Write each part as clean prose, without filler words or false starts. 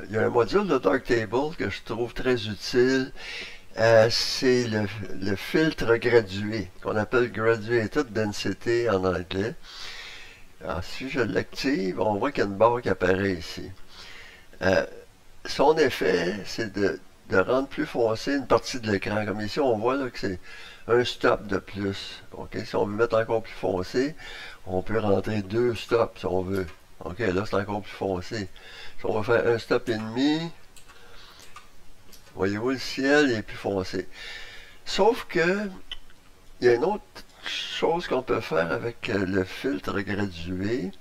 il y a un module de Darktable que je trouve très utile. C'est le filtre gradué, qu'on appelle Graduated Density en anglais. Alors, si je l'active, on voit qu'il y a une barre qui apparaît ici. Son effet, c'est de rendre plus foncé une partie de l'écran. Comme ici, on voit là, que c'est un stop de plus. Okay? Si on veut mettre encore plus foncé, on peut rentrer 2 stops si on veut. Ok, là c'est encore plus foncé. Si on va faire un stop et demi, voyez-vous, le ciel est plus foncé. Sauf que il y a une autre chose qu'on peut faire avec le filtre gradué.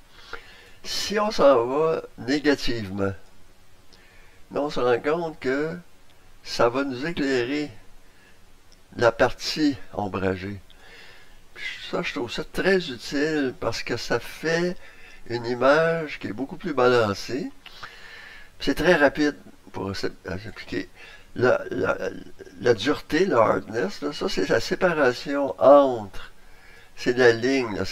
Si on s'en va négativement, là, on se rend compte que ça va nous éclairer la partie ombragée. Ça, je trouve ça très utile parce que ça fait une image qui est beaucoup plus balancée. C'est très rapide pour s'appliquer. La dureté, le hardness, là, ça c'est la séparation entre, c'est la ligne. Là,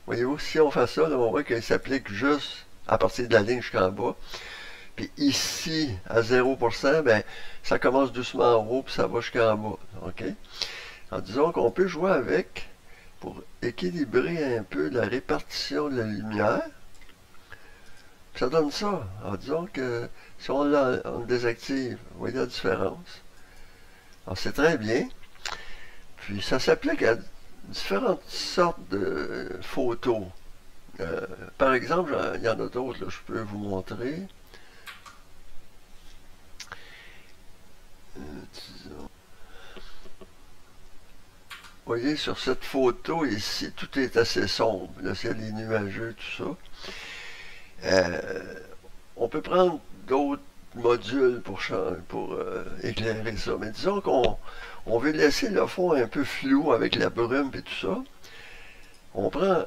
voyez-vous, si on fait ça, là, on voit qu'il s'applique juste à partir de la ligne jusqu'en bas. Puis ici, à 0%, ben, ça commence doucement en haut, puis ça va jusqu'en bas. OK? Alors, disons qu'on peut jouer avec pour équilibrer un peu la répartition de la lumière. Ça donne ça. Alors, disons que si on le désactive, vous voyez la différence. Alors, c'est très bien. Puis, ça s'applique à différentes sortes de photos. Par exemple, il y en a d'autres, je peux vous montrer. Vous voyez, sur cette photo ici, tout est assez sombre. Le ciel est nuageux, tout ça. On peut prendre d'autres modules pour éclairer ça. Mais disons qu'on veut laisser le fond un peu flou avec la brume et tout ça. On prend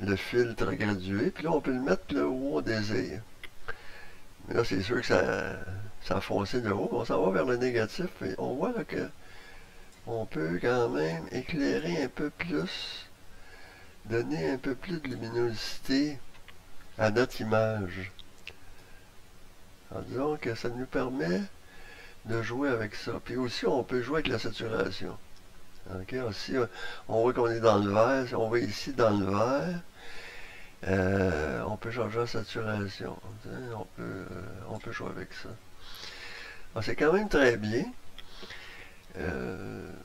le filtre gradué, puis là on peut le mettre là où on désire. Mais là c'est sûr que ça a foncé de haut. On s'en va vers le négatif et on voit là que on peut quand même éclairer un peu plus, donner un peu plus de luminosité à notre image. Alors, disons que ça nous permet de jouer avec ça. Puis aussi, on peut jouer avec la saturation. Ok, aussi, on voit qu'on est dans le vert. Si on va ici dans le vert, on peut changer la saturation. On peut jouer avec ça. C'est quand même très bien.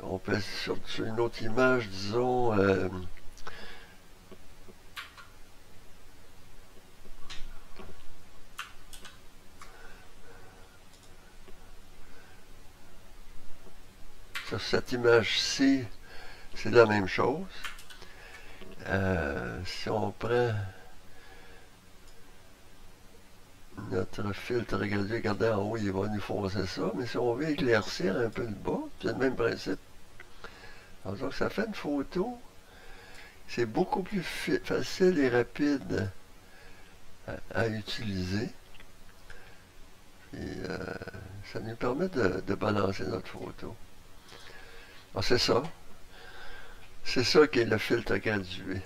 On peut sur une autre image, disons, sur cette image-ci, c'est la même chose. Si on prend notre filtre gradué, regardez en haut, il va nous foncer ça. Mais si on veut éclaircir un peu le bas, c'est le même principe. Alors, donc, ça fait une photo. C'est beaucoup plus facile et rapide à utiliser. Et ça nous permet de balancer notre photo. Alors, c'est ça. C'est ça qui est le filtre gradué.